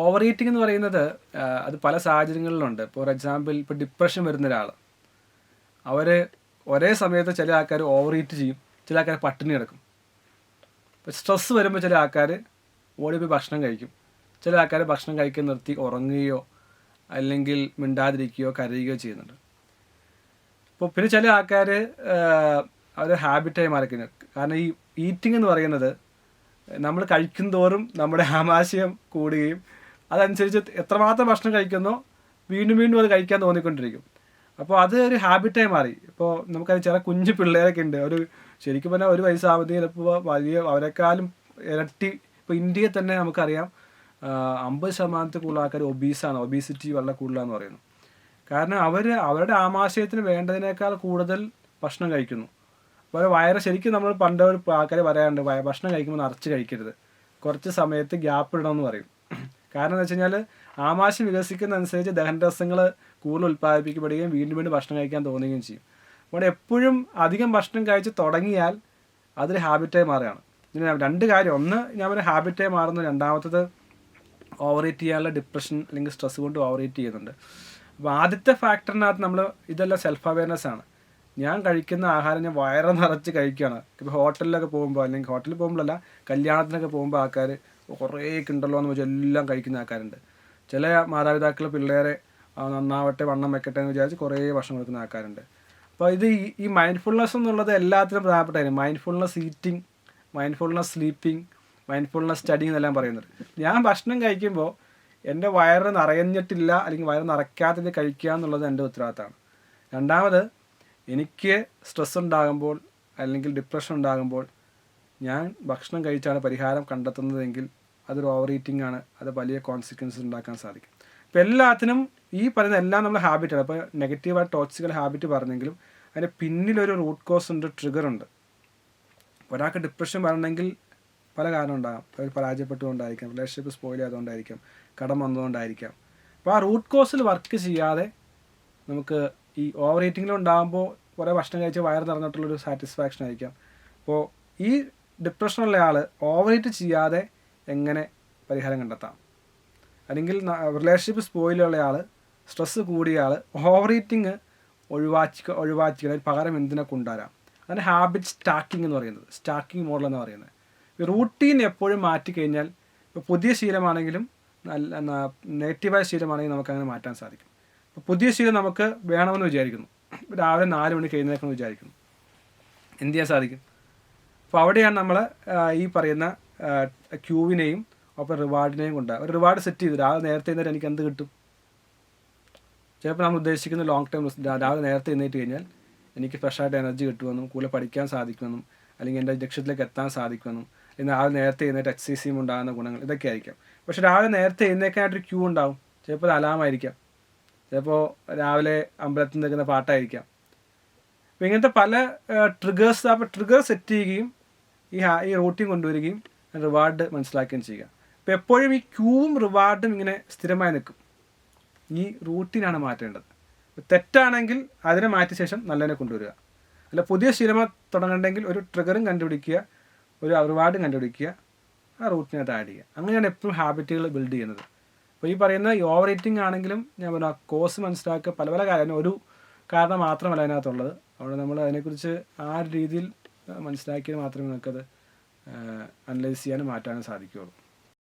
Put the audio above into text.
Over eating എന്ന് പറയുന്നത് അത് പല സാഹചര്യങ്ങളിലുണ്ട്. ഫോർ എക്സാമ്പിൾ, ഇപ്പോൾ ഡിപ്രഷൻ വരുന്ന ഒരാൾ, അവർ ഒരേ സമയത്ത് ചില ആൾക്കാർ ഓവർ ഈറ്റ് ചെയ്യും, ചില ആൾക്കാർ പട്ടിണി കിടക്കും. ഇപ്പോൾ സ്ട്രെസ്സ് വരുമ്പോൾ ചില ആൾക്കാർ ഓടിപ്പോയി ഭക്ഷണം കഴിക്കും, ചില ആൾക്കാർ ഭക്ഷണം കഴിക്കാൻ നിർത്തി ഉറങ്ങുകയോ അല്ലെങ്കിൽ മിണ്ടാതിരിക്കുകയോ കരയുകയോ ചെയ്യുന്നുണ്ട്. ഇപ്പോൾ പിന്നെ ചില ആൾക്കാർ അവർ ഹാബിറ്റായി മാറിക്കുന്നത്. കാരണം ഈ ഈറ്റിംഗ് എന്ന് പറയുന്നത് നമ്മൾ കഴിക്കും തോറും നമ്മുടെ ആമാശയം കൂടുകയും അതനുസരിച്ച് എത്രമാത്രം ഭക്ഷണം കഴിക്കുന്നോ വീണ്ടും വീണ്ടും അത് കഴിക്കാൻ തോന്നിക്കൊണ്ടിരിക്കും. അപ്പോൾ അത് ഒരു ഹാബിറ്റായി മാറി. ഇപ്പോൾ നമുക്കത് ചില കുഞ്ഞു പിള്ളേരൊക്കെ ഉണ്ട്, ഒരു ശരിക്കും പറഞ്ഞാൽ 1 വയസ്സാകുമ്പോഴത്തേക്കും ചിലപ്പോൾ വലിയ അവരെക്കാളും ഇരട്ടി. ഇപ്പോൾ ഇന്ത്യയിൽ തന്നെ നമുക്കറിയാം 50% കൂടുതൽ ആൾക്കാർ ഒബീസാണ്, ഒബീസിറ്റി വളരെ കൂടുതലാണെന്ന് പറയുന്നു. കാരണം അവരുടെ ആമാശയത്തിന് വേണ്ടതിനേക്കാൾ കൂടുതൽ ഭക്ഷണം കഴിക്കുന്നു. അപ്പോൾ വയറ് ശരിക്കും നമ്മൾ പണ്ട് ഒരു ആൾക്കാർ പറയാറുണ്ട്, ഭക്ഷണം കഴിക്കുമ്പോൾ നിറച്ച് കഴിക്കരുത്, കുറച്ച് സമയത്ത് ഗ്യാപ്പ് ഇടണമെന്ന് പറയും. കാരണം എന്ന് വെച്ച് കഴിഞ്ഞാൽ ആമാശയം വികസിക്കുന്നതനുസരിച്ച് ദഹനരസങ്ങൾ കൂടുതൽ ഉൽപ്പാദിപ്പിക്കപ്പെടുകയും വീണ്ടും വീണ്ടും ഭക്ഷണം കഴിക്കാൻ തോന്നുകയും ചെയ്യും. അപ്പോൾ എപ്പോഴും അധികം ഭക്ഷണം കഴിച്ച് തുടങ്ങിയാൽ അതൊരു ഹാബിറ്റായി മാറുകയാണ്. ഇതിന് 2 കാര്യം, ഒന്ന് ഞാൻ ഒരു ഹാബിറ്റായി മാറുന്നു, രണ്ടാമത്തത് ഓവർ ഈറ്റ് ചെയ്യാനുള്ള ഡിപ്രഷൻ അല്ലെങ്കിൽ സ്ട്രെസ് കൊണ്ട് ഓവർ ഈറ്റ് ചെയ്യുന്നുണ്ട്. അപ്പോൾ ആദ്യത്തെ ഫാക്ടറിനകത്ത് നമ്മൾ ഇതെല്ലാം സെൽഫ് അവെയർനെസ് ആണ്. ഞാൻ കഴിക്കുന്ന ആഹാരം ഞാൻ വയറ് നിറച്ച് കഴിക്കുകയാണ്. ഇപ്പോൾ ഹോട്ടലിലൊക്കെ പോകുമ്പോൾ, അല്ലെങ്കിൽ ഹോട്ടലിൽ പോകുമ്പോഴല്ല, കല്യാണത്തിനൊക്കെ പോകുമ്പോൾ ആൾക്കാർ കുറേ ഉണ്ടല്ലോ എന്ന് വെച്ചാൽ എല്ലാം കഴിക്കുന്ന ആൾക്കാരുണ്ട്. ചില മാതാപിതാക്കൾ പിള്ളേരെ നന്നാവട്ടെ വണ്ണം വെക്കട്ടെ എന്ന് വിചാരിച്ച് കുറേ ഭക്ഷണം കൊടുക്കുന്ന ആൾക്കാരുണ്ട്. അപ്പോൾ ഇത് ഈ മൈൻഡ്ഫുൾനെസ് എന്നുള്ളത് എല്ലാത്തിനും പ്രധാനപ്പെട്ടായിരുന്നു. Mindfulness eating, mindfulness sleeping, mindfulness studying എന്നെല്ലാം പറയുന്നത്. ഞാൻ ഭക്ഷണം കഴിക്കുമ്പോൾ എൻ്റെ വയറ് നിറഞ്ഞിട്ടില്ല അല്ലെങ്കിൽ വയറ് നിറയ്ക്കാത്തത് കഴിക്കുക എന്നുള്ളത് എൻ്റെ ഉത്തരവാദിത്തമാണ്. രണ്ടാമത്, എനിക്ക് സ്ട്രെസ് ഉണ്ടാകുമ്പോൾ അല്ലെങ്കിൽ ഡിപ്രഷൻ ഉണ്ടാകുമ്പോൾ ഞാൻ ഭക്ഷണം കഴിച്ചാണ് പരിഹാരം കണ്ടെത്തുന്നതെങ്കിൽ അതൊരു ഓവർ ഈറ്റിംഗ് ആണ്, അത് വലിയ കോൺസിക്വൻസസ് ഉണ്ടാക്കാൻ സാധിക്കും. ഇപ്പോൾ എല്ലാത്തിനും ഈ പറയുന്ന എല്ലാം നമ്മൾ ഹാബിറ്റാണ്. അപ്പോൾ നെഗറ്റീവായ ടോക്സിക്കൽ ഹാബിറ്റ് പറഞ്ഞെങ്കിലും അതിൻ്റെ പിന്നിലൊരു റൂട്ട് കോസ് ഉണ്ട്, ട്രിഗർ ഉണ്ട്. ഒരാൾക്ക് ഡിപ്രഷൻ വരണമെങ്കിൽ പല കാരണം ഉണ്ടാകാം. അവർ പരാജയപ്പെട്ടുകൊണ്ടായിരിക്കാം, റിലേഷൻഷിപ്പ് സ്പോയിൽ ചെയ്തുകൊണ്ടായിരിക്കാം, കടം വന്നതുകൊണ്ടായിരിക്കാം. അപ്പോൾ ആ റൂട്ട് കോസിൽ വർക്ക് ചെയ്യാതെ നമുക്ക് ഈ ഓവർ ഈറ്റിങ്ങിലുണ്ടാകുമ്പോൾ കുറേ ഭക്ഷണം കഴിച്ച് വയറ് നിറഞ്ഞിട്ടുള്ളൊരു സാറ്റിസ്ഫാക്ഷൻ ആയിരിക്കാം. അപ്പോൾ ഈ ഡിപ്രഷനുള്ള ആൾ ഓവർ ഈറ്റ് ചെയ്യാതെ എങ്ങനെ പരിഹാരം കണ്ടെത്താം, അല്ലെങ്കിൽ സ്പോയിലുള്ള ആൾ, സ്ട്രെസ്സ് കൂടിയ ആൾ ഓവർ ഈറ്റിങ് ഒഴിവാക്കിയാൽ പകരം എന്തിനെ കൊണ്ടുവരാം. അതാണ് ഹാബിറ്റ് സ്റ്റാക്കിംഗ് എന്ന് പറയുന്നത്, സ്റ്റാക്കിംഗ് മോഡൽ എന്ന് പറയുന്നത്. ഈ റൂട്ടീൻ എപ്പോഴും മാറ്റിക്കഴിഞ്ഞാൽ, ഇപ്പോൾ പുതിയ ശീലമാണെങ്കിലും നല്ല നെഗറ്റീവായ ശീലമാണെങ്കിലും നമുക്കങ്ങനെ മാറ്റാൻ സാധിക്കും. ഇപ്പോൾ പുതിയ ശീലം നമുക്ക് വേണമെന്ന് വിചാരിക്കുന്നു, രാവിലെ 4 മണിക്ക് എഴുന്നേൽക്കണമെന്ന് വിചാരിക്കുന്നു, എന്ത് ചെയ്യാൻ സാധിക്കും? അപ്പോൾ അവിടെയാണ് നമ്മൾ ഈ പറയുന്ന ക്യൂവിനെയും ഒപ്പം റിവാർഡിനെയും കൊണ്ടുപോകുക. ഒരു റിവാർഡ് സെറ്റ് ചെയ്ത് രാവിലെ നേരത്തെ എഴുന്നേറ്റ് എനിക്ക് എന്ത് കിട്ടും? ചിലപ്പോൾ നമ്മൾ ഉദ്ദേശിക്കുന്ന ലോങ് ടൈം രാവിലെ നേരത്തെ എഴുന്നേറ്റ് കഴിഞ്ഞാൽ എനിക്ക് ഫ്രഷായിട്ട് എനർജി കിട്ടുമെന്നും കൂടുതൽ പഠിക്കാൻ സാധിക്കുമെന്നും അല്ലെങ്കിൽ എൻ്റെ ലക്ഷ്യത്തിലേക്ക് എത്താൻ സാധിക്കുമെന്നും, ഇന്ന് രാവിലെ നേരത്തെ എഴുന്നേറ്റ് എക്സസൈസ് ചെയ്യുമ്പോൾ ഉണ്ടാകുന്ന ഗുണങ്ങൾ ഇതൊക്കെ ആയിരിക്കാം. പക്ഷേ രാവിലെ നേരത്തെ എഴുന്നേക്കാനായിട്ടൊരു ക്യൂ ഉണ്ടാവും. ചിലപ്പോൾ അത് അലാമായിരിക്കാം, ചിലപ്പോൾ രാവിലെ അമ്പലത്തിൽ നിൽക്കുന്ന പാട്ടായിരിക്കാം. അപ്പോൾ ഇങ്ങനത്തെ പല ട്രിഗേഴ്സ്, അപ്പോൾ ട്രിഗർ സെറ്റ് ചെയ്യുകയും ഈ റൂട്ടീൻ കൊണ്ടുവരികയും റിവാർഡ് മനസ്സിലാക്കുകയും ചെയ്യുക. അപ്പോൾ എപ്പോഴും ഈ ക്യൂവും റിവാർഡും ഇങ്ങനെ സ്ഥിരമായി നിൽക്കും. ഈ റൂട്ടീനാണ് മാറ്റേണ്ടത്. തെറ്റാണെങ്കിൽ അതിനെ മാറ്റിയ ശേഷം നല്ലതിനെ കൊണ്ടുവരിക. അല്ല, പുതിയ ശീലം തുടങ്ങണ്ടെങ്കിൽ ഒരു ട്രിഗറും കണ്ടുപിടിക്കുക, ഒരു റിവാർഡും കണ്ടുപിടിക്കുക, ആ റൂട്ടിനായിട്ട് ആഡ് ചെയ്യുക. അങ്ങനെയാണ് എപ്പോഴും ഹാബിറ്റുകൾ ബിൽഡ് ചെയ്യുന്നത്. അപ്പോൾ ഈ പറയുന്ന ഈ ഓവർ ഈറ്റിംഗ് ആണെങ്കിലും ഞാൻ പറഞ്ഞ കോഴ്സ് മനസ്സിലാക്കുക, പല പല കാര്യം, ഒരു കാരണം മാത്രമല്ല അതിനകത്തുള്ളത്. അവിടെ നമ്മൾ അതിനെക്കുറിച്ച് ആ ഒരു രീതിയിൽ മനസ്സിലാക്കിയാൽ മാത്രമേ നമുക്കത് അനലൈസ് ചെയ്യാനും മാറ്റാനും സാധിക്കുകയുള്ളൂ.